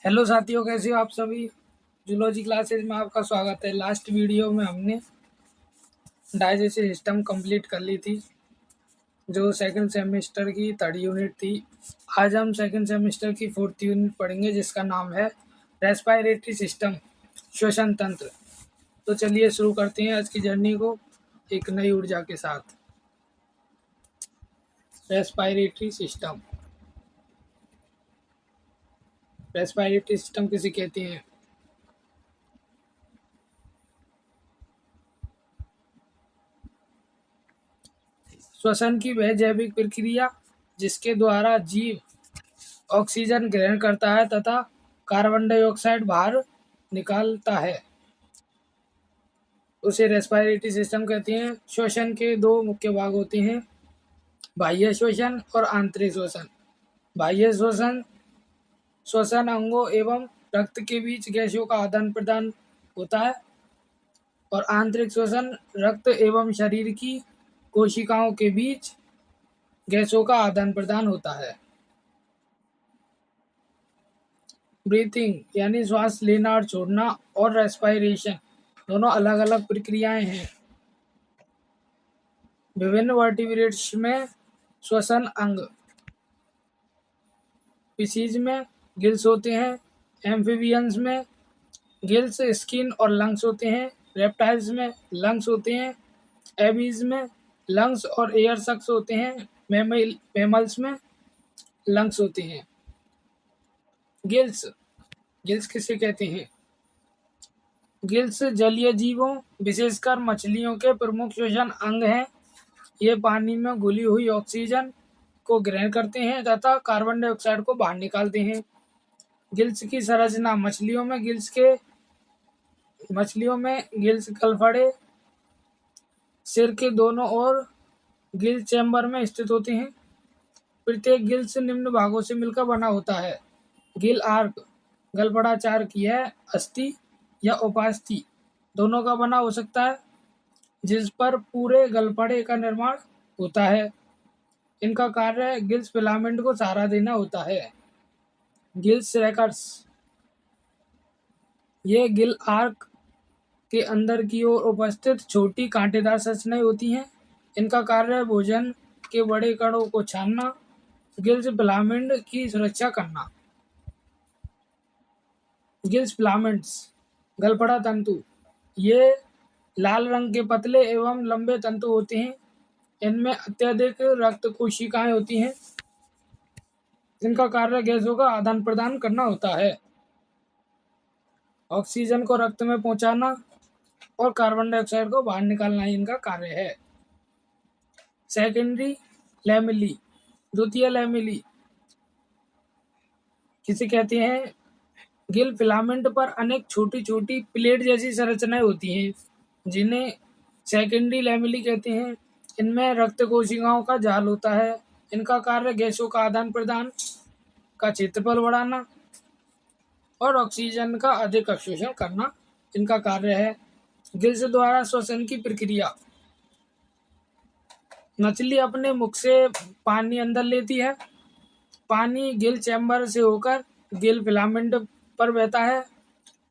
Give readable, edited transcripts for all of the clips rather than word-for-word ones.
Hello साथियों, कैसे हो आप सभी। जूलॉजी क्लासेज में आपका स्वागत है। लास्ट वीडियो में हमने डाइजेस्टिव सिस्टम कंप्लीट कर ली थी, जो सेकंड सेमेस्टर की थर्ड यूनिट थी। आज हम सेकंड सेमेस्टर की फोर्थ यूनिट पढ़ेंगे, जिसका नाम है रेस्पिरेटरी सिस्टम, श्वसन तंत्र। तो चलिए शुरू करते हैं आज की जर्नी को एक नई ऊर्जा के साथ। रेस्पिरेटरी सिस्टम, रेस्पिरेटरी सिस्टम किसे कहते हैं? श्वसन की वह जैविक प्रक्रिया जिसके द्वारा जीव ऑक्सीजन ग्रहण करता है तथा कार्बन डाइऑक्साइड बाहर निकालता है, उसे रेस्पिरेटरी सिस्टम कहते हैं। श्वसन के दो मुख्य भाग होते हैं, बाह्य श्वसन और आंतरिक श्वसन। बाह्य श्वसन श्वसन अंगों एवं रक्त के बीच गैसों का आदान प्रदान होता है, और आंतरिक श्वसन रक्त एवं शरीर की कोशिकाओं के बीच गैसों का आदान प्रदान होता है। ब्रीथिंग यानी श्वास लेना और छोड़ना, और रेस्पिरेशन दोनों अलग अलग प्रक्रियाएं हैं। विभिन्न वर्टिब्रेट्स में श्वसन अंग, स्पीशीज में गिल्स होते हैं, एम्फीबियंस में गिल्स, स्किन और लंग्स होते हैं, रेप्टाइल्स में लंग्स होते हैं, एबीज में लंग्स और एयर सक्स होते हैं, मैमल्स में लंग्स होते हैं। गिल्स, गिल्स किसे कहते हैं? गिल्स जलीय जीवों, विशेषकर मछलियों के प्रमुख श्वसन अंग हैं। ये पानी में घुली हुई ऑक्सीजन को ग्रहण करते हैं तथा कार्बन डाइऑक्साइड को बाहर निकालते हैं। गिल्स की संरचना, मछलियों में गिल्स गलफड़े सिर के दोनों ओर गिल चैम्बर में स्थित होते हैं। प्रत्येक गिल्स निम्न भागों से मिलकर बना होता है। गिल आर्क, गलफड़ाचार की है, अस्थि या उपास्थि दोनों का बना हो सकता है, जिस पर पूरे गलफड़े का निर्माण होता है। इनका कार्य गिल्स फिलामेंट को सहारा देना होता है। गिल्स रैकर्स, ये गिल आर्क के अंदर की ओर उपस्थित छोटी कांटेदार संरचनाएं होती हैं। इनका कार्य भोजन के बड़े कणों को छानना, गिल्स फिलामेंट की सुरक्षा करना। गिल्स फिलामेंट्स, गलफड़ा तंतु, ये लाल रंग के पतले एवं लंबे तंतु होते हैं। इनमें अत्यधिक रक्त कोशिकाएं होती हैं, जिनका कार्य गैसों का आदान प्रदान करना होता है। ऑक्सीजन को रक्त में पहुंचाना और कार्बन डाइऑक्साइड को बाहर निकालना ही इनका कार्य है। सेकेंडरी लैमेली, द्वितीय लैमेली किसे कहते हैं? गिल फिलामेंट पर अनेक छोटी छोटी प्लेट जैसी संरचनाएं होती हैं, जिन्हें सेकेंडरी लैमेली कहते हैं। इनमें रक्त कोशिकाओं का जाल होता है। इनका कार्य गैसों का आदान प्रदान, का क्षेत्रफल बढ़ाना और ऑक्सीजन का अधिक अवशोषण करना इनका कार्य है। गिल्स द्वारा श्वसन की प्रक्रिया, मछली अपने मुख से पानी अंदर लेती है। पानी गिल चैम्बर से होकर गिल फिलामेंट पर बहता है।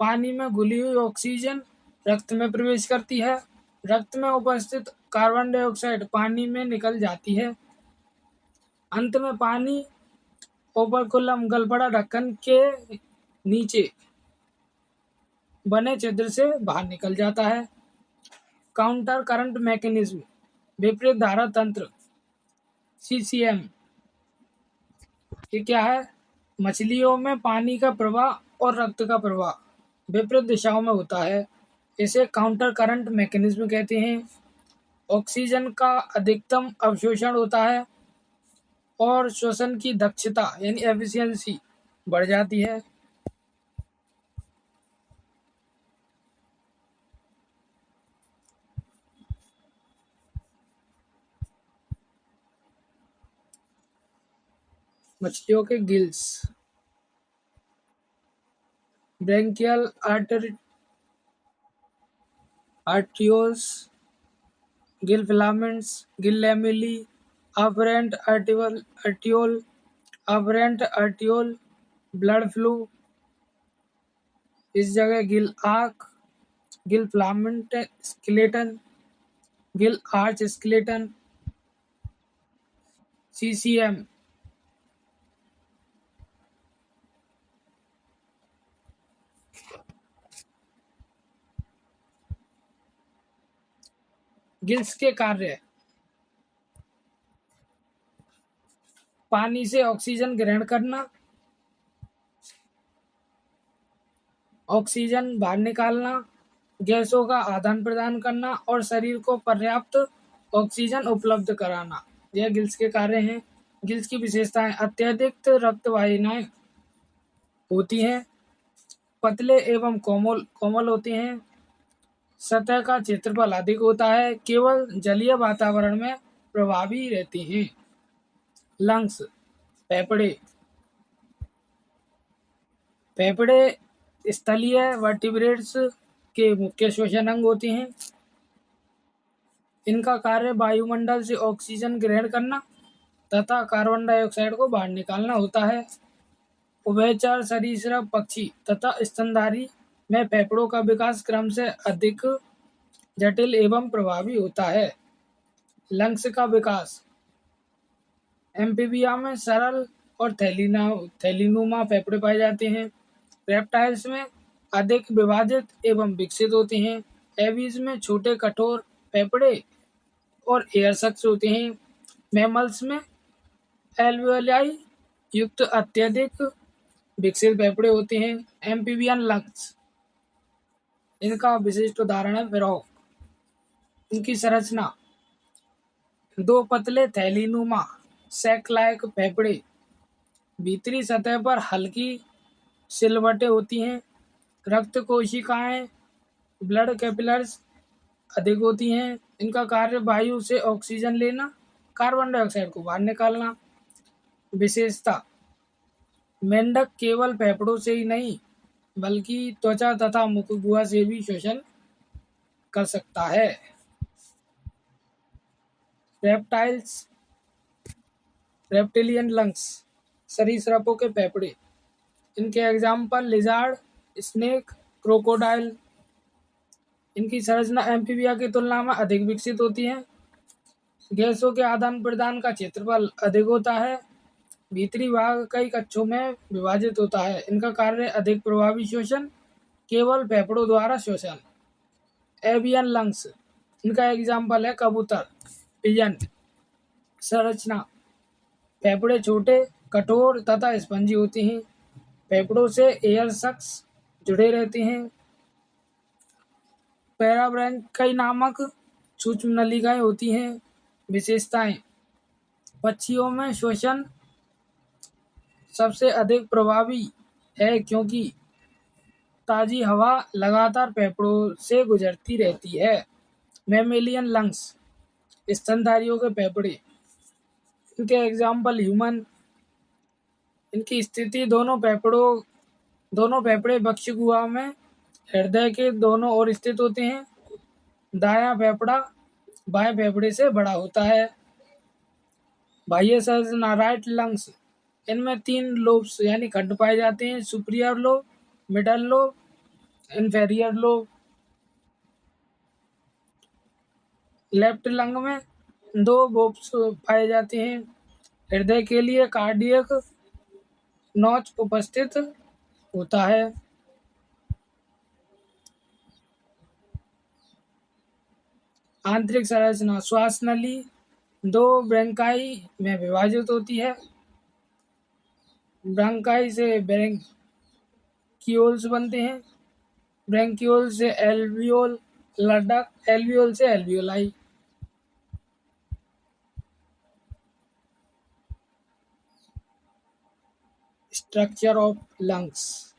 पानी में घुली हुई ऑक्सीजन रक्त में प्रवेश करती है। रक्त में उपस्थित कार्बन डाइऑक्साइड पानी में निकल जाती है। अंत में पानी ओपर्कुलम, गलफड़ा ढक्कन के नीचे बने छिद्र से बाहर निकल जाता है। काउंटर करंट मैकेनिज्म, विपरीत धारा तंत्र, सीसीएम, ये क्या है? मछलियों में पानी का प्रवाह और रक्त का प्रवाह विपरीत दिशाओं में होता है। इसे काउंटर करंट मैकेनिज्म कहते हैं। ऑक्सीजन का अधिकतम अवशोषण होता है और श्वसन की दक्षता यानी एफिशिएंसी बढ़ जाती है। मछलियों के gills, branchial arterioles, gill filaments, gill lamellae, afferent arteriole, afferent arteriole, blood flow, इस जगह gill arch, gill filament skeleton, gill arch skeleton, CCM. Gills के कार्य: पानी से ऑक्सीजन ग्रहण करना, ऑक्सीजन बाहर निकालना, गैसों का आदान प्रदान करना और शरीर को पर्याप्त ऑक्सीजन उपलब्ध कराना। यह गिल्स के कार्य हैं। गिल्स की विशेषताएं: अत्यधिक रक्त वाहिनियां होती हैं, पतले एवं कोमल होते हैं, सतह का क्षेत्रफल अधिक होता है, केवल जलीय वातावरण में प्रभावी रहती हैं। लंग्स: फेफड़े। फेफड़े स्थलीय वर्टिब्रेट्स के मुख्य श्वसन अंग होते हैं। इनका कार्य वायुमंडल से ऑक्सीजन ग्रहण करना तथा कार्बन डाइऑक्साइड को बाहर निकालना होता है। उभयचर सरीसृप पक्षी तथा स्तनधारी में फेफड़ों का विकास क्रम से अधिक जटिल एवं प्रभावी होता है। लंग्स का विकास: एम्फीबिया में सरल और थैलीनुमा फेफड़े पाए जाते हैं। रेप्टाइल्स में अधिक विभाजित एवं विकसित होते हैं। एवीज में छोटे कठोर फेफड़े और एयर सक्स होते हैं। मैमल्स में एल्वियोलाई युक्त अत्यधिक विकसित फेफड़े होते हैं। एम्फीबियन लंग्स: इनका विशिष्ट उदाहरण है फ्रॉग। इनकी संरचना: दो पतले थैलीनुमा सैक लाइक फेफड़े, भीतरी सतह पर हल्की सिलवटें होती हैं। रक्त कोशिकाएं ब्लड कैपिलर्स अधिक होती हैं। इनका कार्य वायु से ऑक्सीजन लेना, कार्बन डाइऑक्साइड को बाहर निकालना। विशेषता: मेंढक केवल फेफड़ों से ही नहीं बल्कि त्वचा तथा मुख गुहा से भी श्वसन कर सकता है। रेप्टाइल्स, रेप्टिलियन लंग्स, सरीसृपों के फेफड़े। इनके एग्जाम्पल लिजार्ड, स्नेक, क्रोकोडाइल। इनकी संरचना एम्फीबिया की तुलना में अधिक विकसित होती है। गैसों के आदान प्रदान का क्षेत्रफल अधिक होता है। भीतरी भाग कई कक्षों में विभाजित होता है। इनका कार्य अधिक प्रभावी श्वसन, केवल फेफड़ों द्वारा श्वसन। एवियन लंग्स, इनका एग्जाम्पल है कबूतर, पिजन। संरचना: फेफड़े छोटे, कठोर तथा स्पंजी होते हैं। फेफड़ों से एयर सक्स जुड़े रहते हैं। पैराब्रैंकाई नामक सूक्ष्म नलिकाएं होती हैं। विशेषताएं: पक्षियों में श्वसन सबसे अधिक प्रभावी है क्योंकि ताजी हवा लगातार फेफड़ों से गुजरती रहती है। मैमेलियन लंग्स, स्तनधारियों के फेफड़े। इनके एग्जाम्पल ह्यूमन। इनकी स्थिति: दोनों फेफड़े वक्ष गुहा में हृदय के दोनों ओर स्थित होते हैं। दायां फेफड़ा बाएं फेफड़े से बड़ा होता है। बाह्य संरचना: राइट लंग्स, इनमें 3 लोब्स यानी खंड पाए जाते हैं: superior lobe, middle lobe, inferior lobe. Left lung में 2 लोब्स पाए जाते हैं। हृदय के लिए कार्डियक नॉच उपस्थित होता है। आंतरिक संरचना: श्वास नली 2 ब्रैंकाई में विभाजित होती है। ब्रैंकाई से ब्रैंकियोल्स बनते हैं। ब्रैंकियोल से एल्वियोल, लडक, एल्वियोल से alveoli. Structure of lungs: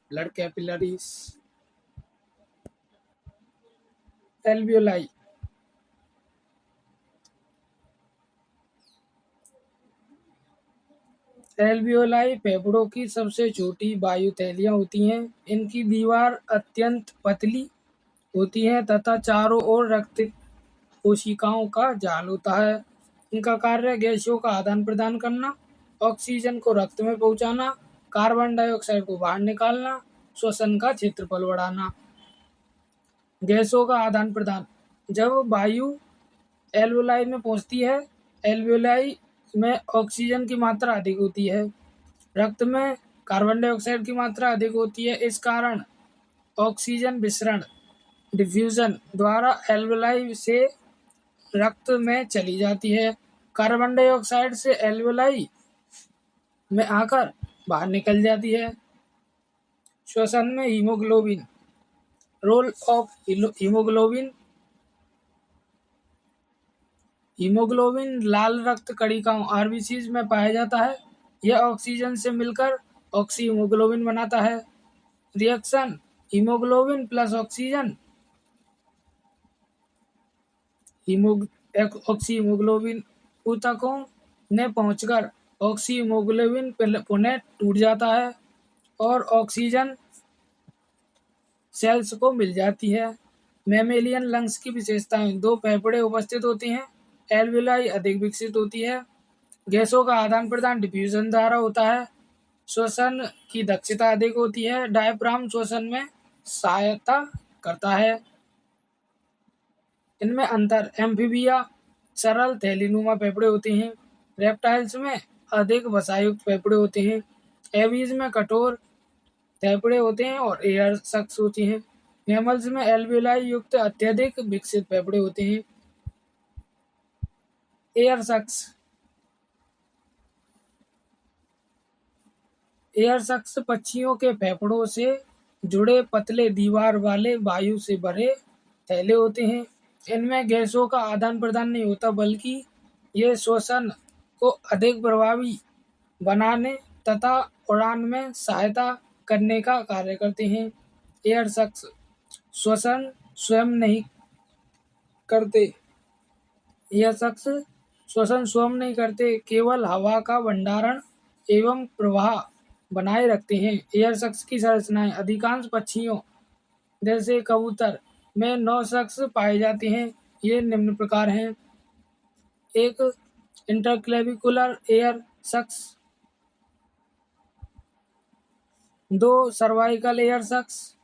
blood capillaries, alveoli. Alveoli फेफड़ों की सबसे छोटी वायु थैलियां होती हैं। इनकी दीवार अत्यंत पतली होती है तथा चारों ओर रक्त कोशिकाओं का जाल होता है। इनका कार्य गैसों का आदान प्रदान करना, ऑक्सीजन को रक्त में पहुंचाना, कार्बन डाइऑक्साइड को बाहर निकालना, श्वसन का क्षेत्रफल बढ़ाना। गैसों का आदान प्रदान, जब वायु एल्वियोलाई में पहुंचती है, एल्वियोलाई में ऑक्सीजन की मात्रा अधिक होती है, रक्त में कार्बन डाइऑक्साइड की मात्रा अधिक होती है। इस कारण ऑक्सीजन विसरण डिफ्यूजन द्वारा एल्वियोलाई से रक्त में चली जाती है। कार्बन डाइऑक्साइड से एल्वियोलाई में आकर बाहर निकल जाती है। श्वसन में haemoglobin, role of haemoglobin. Haemoglobin लाल रक्त कणिकाओं आरबीसीज में पाया जाता है। यह ऑक्सीजन से मिलकर ऑक्सी हीमोग्लोबिन बनाता है। Reaction haemoglobin plus oxygen oxy haemoglobin ऊतकों में पहुंचकर ऑक्सी हीमोग्लोबिन पुनः टूट जाता है और ऑक्सीजन सेल्स को मिल जाती है। मैमेलियन लंग्स की विशेषताएं, दो फेफड़े उपस्थित होती हैं, एल्वियोलाई अधिक विकसित होती है, गैसों का आदान प्रदान डिफ्यूजन द्वारा होता है, श्वसन की दक्षता अधिक होती है, डायफ्राम श्वसन में सहायता करता है। इनमें अंतर, एम्फीबिया सरल थैलीनुमा फेफड़े होते हैं, रेप्टाइल्स में अधिक वसायुक्त फेफड़े होते हैं, एवीज में कठोर फेफड़े होते हैं और एयर सक्स होती हैं, मैमल्स में एल्वियोलाई युक्त अत्यधिक विकसित फेफड़े होते हैं। एयर सक्स, एयर सक्स पक्षियों के फेफड़ों से जुड़े पतले दीवार वाले वायु से भरे थैले होते हैं। इनमें गैसों का आदान प्रदान नहीं होता, बल्कि ये श्वसन को अधिक प्रभावी बनाने तथा उड़ान में सहायता करने का कार्य करते हैं। एयर सक्स श्वसन स्वयं नहीं करते। एयर सक्स श्वसन स्वयं नहीं करते, केवल हवा का भंडारण एवं प्रवाह बनाए रखते हैं। एयर सक्स की संरचनाएं, अधिकांश पक्षियों जैसे कबूतर में 9 सक्स पाए जाते हैं। ये निम्न प्रकार हैं। एक इंटरक्लेविकुलर एयर सक्स, 2 सर्वाइकल एयर सक्स,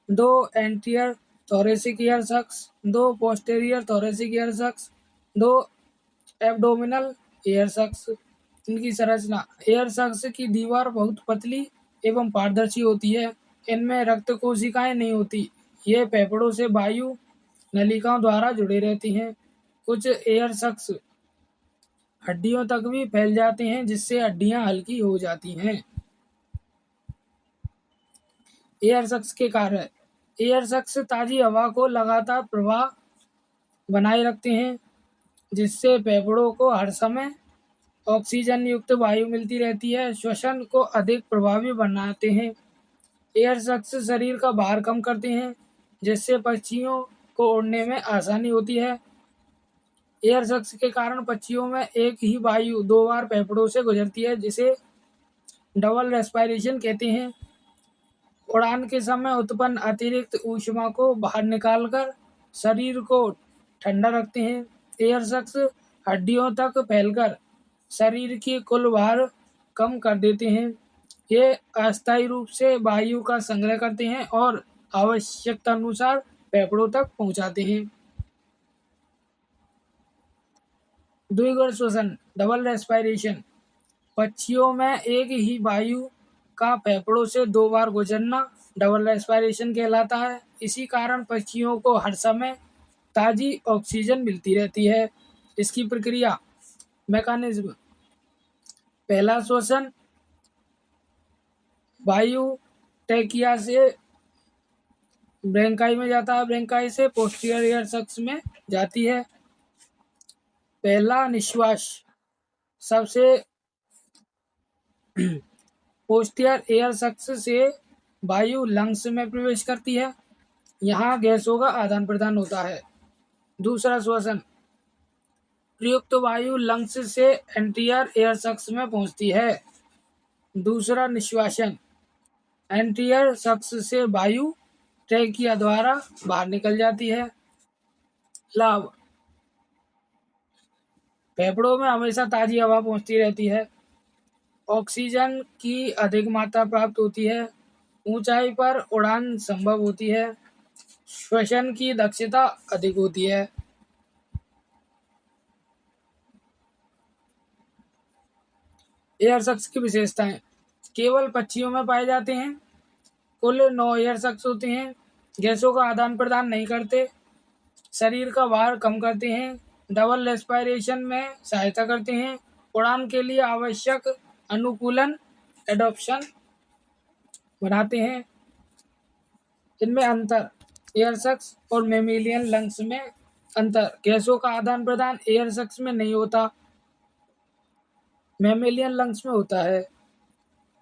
2 एंटीरियर थोरेसिक एयर सक्स, 2 पोस्टेरियर थोरेसिक एयर सक्स, 2 एब्डोमिनल एयर सक्स। इनकी संरचना, एयर सक्स की दीवार बहुत पतली एवं पारदर्शी होती है। इनमें रक्त कोशिकाएं नहीं होती। ये फेफड़ों से वायु नलिकाओं द्वारा जुड़े रहती हैं। कुछ एयर सक्स हड्डियों तक भी फैल जाते हैं, जिससे हड्डियां हल्की हो जाती हैं। एयर सक्स के कार्य, एयर सक्स ताजी हवा को लगातार प्रवाह बनाए रखते हैं, जिससे फेफड़ों को हर समय ऑक्सीजन युक्त वायु मिलती रहती है। श्वसन को अधिक प्रभावी बनाते हैं। एयर सक्स शरीर का भार कम करते हैं, जिससे पक्षियों को उड़ने में आसानी होती है। एयर सक्स के कारण पक्षियों में एक ही वायु 2 बार फेफड़ों से गुजरती है, जिसे डबल रेस्पिरेशन कहते हैं। उड़ान के समय उत्पन्न अतिरिक्त ऊष्मा को बाहर निकालकर शरीर को ठंडा रखते हैं। एयर सक्स हड्डियों तक फैलकर शरीर की कुल भार कम कर देते हैं। ये अस्थायी रूप से वायु का संग्रह करते हैं और आवश्यकतानुसार फेफड़ों तक पहुंचाते हैं। द्विगुण श्वसन, डबल रेस्पिरेशन, पक्षियों में एक ही वायु का फेफड़ों से 2 बार गुजरना डबल रेस्पिरेशन कहलाता है। इसी कारण पक्षियों को हर समय ताजी ऑक्सीजन मिलती रहती है। इसकी प्रक्रिया, मैकेनिज्म, पहला श्वसन वायु ट्रैकिया से ब्रेंकाई में जाता है, ब्रेंकाई से पोस्टीरियर एयर सक्स में जाती है। पहला निश्वास सबसे पोस्टीरियर एयर सक्स से वायु लंग्स में प्रवेश करती है। यहाँ गैसों का आदान प्रदान होता है। दूसरा श्वसन, प्रयुक्त वायु लंग्स से एंटीरियर एयर सक्स में पहुंचती है। दूसरा निश्वासन, एंटीरियर सक्स से वायु ट्रैकिया द्वारा बाहर निकल जाती है। लाभ, फेफड़ों में हमेशा ताज़ी हवा पहुंचती रहती है। ऑक्सीजन की अधिक मात्रा प्राप्त होती है। ऊंचाई पर उड़ान संभव होती है। श्वसन की दक्षता अधिक होती है। एयर सक्स की विशेषताएं केवल पक्षियों में पाए जाते हैं। कुल 9 एयर सक्स होते हैं। गैसों का आदान प्रदान नहीं करते। शरीर का भार कम करते हैं। डबल रेस्पिरेशन में सहायता करते हैं। उड़ान के लिए आवश्यक अनुकूलन एडॉप्शन बनाते हैं। इनमें अंतर एयर सक्स और मेमेलियन लंग्स में अंतर गैसों का आदान प्रदान एयर सक्स में नहीं होता, मेमेलियन लंग्स में होता है।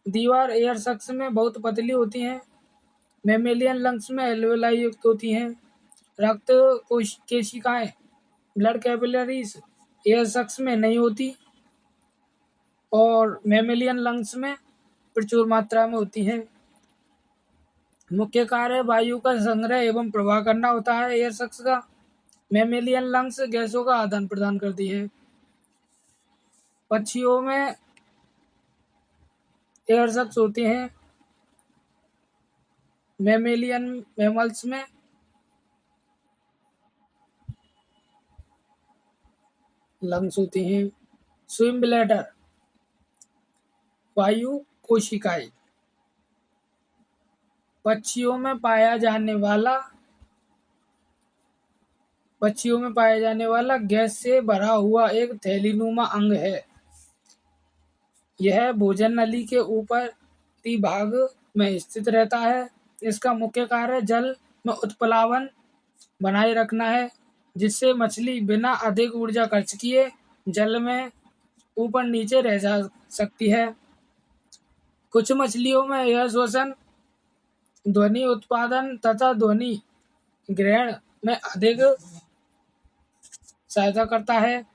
दीवार एयर सक्स में बहुत पतली होती हैं। मेमेलियन लंग्स में एल्वेलाई युक्त होती हैं। रक्त केशिकाएं ब्लड कैपिलरीज एयर सक्स में नहीं होती और मेमेलियन लंग्स में प्रचुर मात्रा में होती हैं। मुख्य कार्य वायु का संग्रह एवं प्रवाह करना होता है एयर सक्स का। मेमेलियन लंग्स गैसों का आदान प्रदान करती है। पक्षियों में एयर सक्स होते हैं। मेमेलियन मैमल्स में लंग्स होते हैं। स्विम ब्लैडर वायु कोशिकाएं पक्षियों में पाया जाने वाला गैस से भरा हुआ एक थैलीनुमा अंग है। यह भोजन नली के ऊपरी भाग में स्थित रहता है। इसका मुख्य कार्य जल में उत्प्लावन बनाए रखना है, जिससे मछली बिना अधिक ऊर्जा खर्च किए जल में ऊपर नीचे रह जा सकती है। कुछ मछलियों में यह श्वसन, ध्वनि उत्पादन तथा ध्वनि ग्रहण में अधिक सहायता करता है।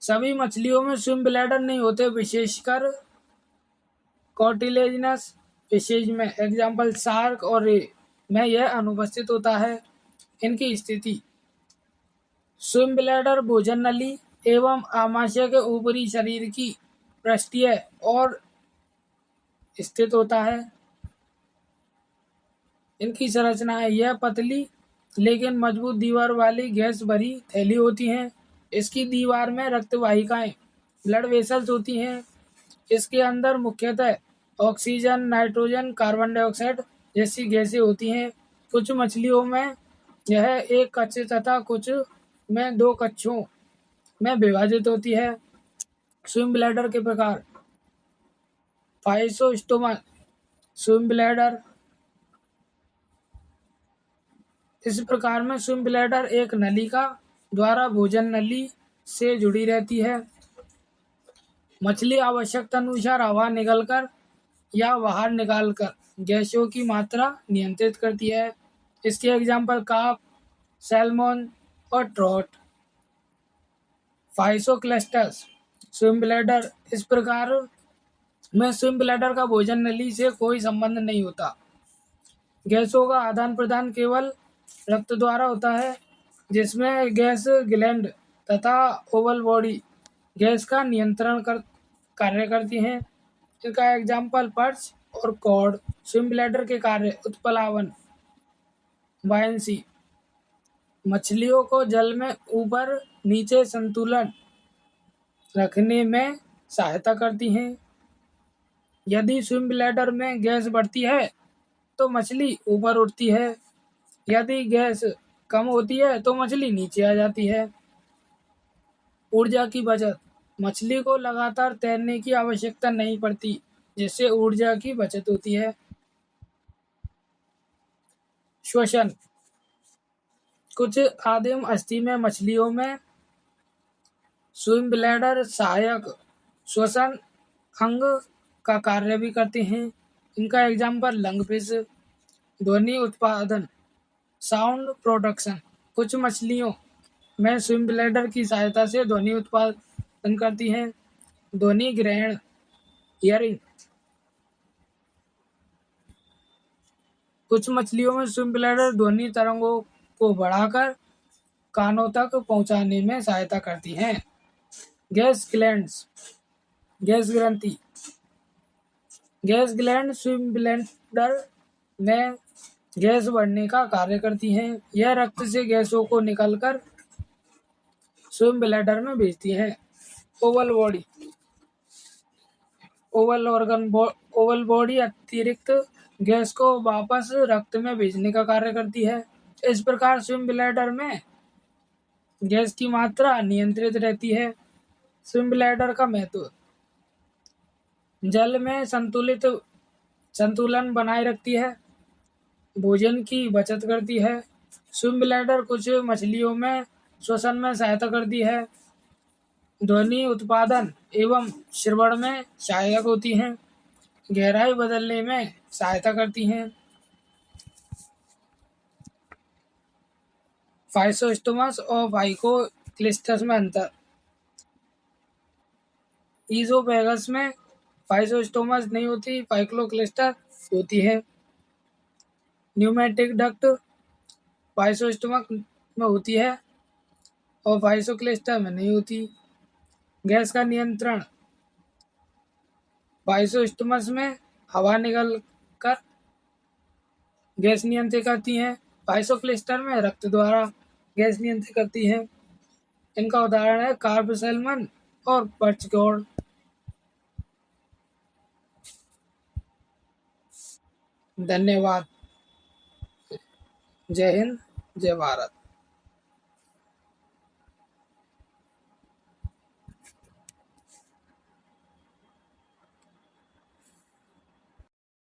सभी मछलियों में स्विम ब्लैडर नहीं होते, विशेषकर कार्टिलेजिनस फिशेज में एग्जाम्पल शार्क और रे में यह अनुपस्थित होता है। इनकी स्थिति स्विम ब्लैडर भोजन नली एवं आमाशय के ऊपरी शरीर की पृष्ठीय और स्थित होता है। इनकी संरचना है यह पतली लेकिन मजबूत दीवार वाली गैस भरी थैली होती हैं। इसकी दीवार में रक्त वाहिकाएं ब्लड वेसल्स होती हैं। इसके अंदर मुख्यतः ऑक्सीजन, नाइट्रोजन, कार्बन डाइऑक्साइड जैसी गैसें होती हैं। कुछ मछलियों में यह एक कक्ष तथा कुछ में 2 कक्षों में विभाजित होती है। स्विम ब्लैडर के प्रकार फाइसोस्टोमा स्विम ब्लैडर इस प्रकार में स्विम ब्लैडर एक नलिका द्वारा भोजन नली से जुड़ी रहती है। मछली आवश्यकता अनुसार हवा निकलकर या बाहर निकालकर गैसों की मात्रा नियंत्रित करती है। इसके एग्जाम्पल कार्प, सैल्मन और ट्रॉट। फाइसोक्लस्टस स्विम ब्लैडर इस प्रकार में स्विम ब्लैडर का भोजन नली से कोई संबंध नहीं होता। गैसों का आदान प्रदान केवल रक्त द्वारा होता है, जिसमें गैस ग्लैंड तथा ओवल बॉडी गैस का नियंत्रण कार्य करती हैं। इनका एग्जाम्पल पर्च और कॉड। स्विम ब्लैडर के कार्य उत्प्लावन, बायंसी मछलियों को जल में ऊपर नीचे संतुलन रखने में सहायता करती हैं। यदि स्विम ब्लैडर में गैस बढ़ती है तो मछली ऊपर उठती है। यदि गैस कम होती है तो मछली नीचे आ जाती है। ऊर्जा की बचत मछली को लगातार तैरने की आवश्यकता नहीं पड़ती, जिससे ऊर्जा की बचत होती है। श्वसन कुछ आदिम अस्थिमय मछलियों में स्विम ब्लैडर सहायक श्वसन अंग का कार्य भी करते हैं। इनका एग्जाम्पल लंगफिश। ध्वनि उत्पादन, साउंड प्रोडक्शन कुछ मछलियों में स्विम ब्लैडर की सहायता से ध्वनि उत्पादन करती हैं। ध्वनि ग्रहण, हियरिंग कुछ मछलियों में स्विम ब्लैडर ध्वनि तरंगों को बढ़ाकर कानों तक पहुंचाने में सहायता करती हैं। गैस ग्लैंड्स, गैस ग्रंथि, गैस ग्लैंड स्विम ब्लैडर में गैस बढ़ने का कार्य करती हैं। यह रक्त से गैसों को निकालकर स्विम ब्लैडर में भेजती हैं। ओवल बॉडी, ओवल बॉडी अतिरिक्त गैस को वापस रक्त में भेजने का कार्य करती है। इस प्रकार स्विम ब्लैडर में गैस की मात्रा नियंत्रित रहती है। स्विम ब्लैडर का महत्व, जल में संतुलन बनाए रखती है, भोजन की बचत करती है। स्विम ब्लैडर कुछ मछलियों में श्वसन में सहायता करती है, ध्वनि उत्पादन एवं श्रवण में सहायक होती हैं, गहराई बदलने में सहायता करती हैं। फाइकोस्टोमस और फाइकोक्लिस्टस में अंतर, ईज़ोफेगस में फाइकोस्टोमस नहीं होती, फाइकोक्लिस्टस होती है। न्यूमेटिक डक्ट फाइकोस्टोमस में होती है और फाइकोक्लिस्टस में नहीं होती। गैस का नियंत्रण, फाइकोस्टोमस में हवा निकल कर गैस नियंत्रित करती हैं, फाइकोक्लिस्टस में रक्त द्वारा गैस नियंत्रित करती हैं। इनका उदाहरण है कार्ब सैल्मन और पर्चगोड। धन्यवाद। जय हिंद, जय भारत।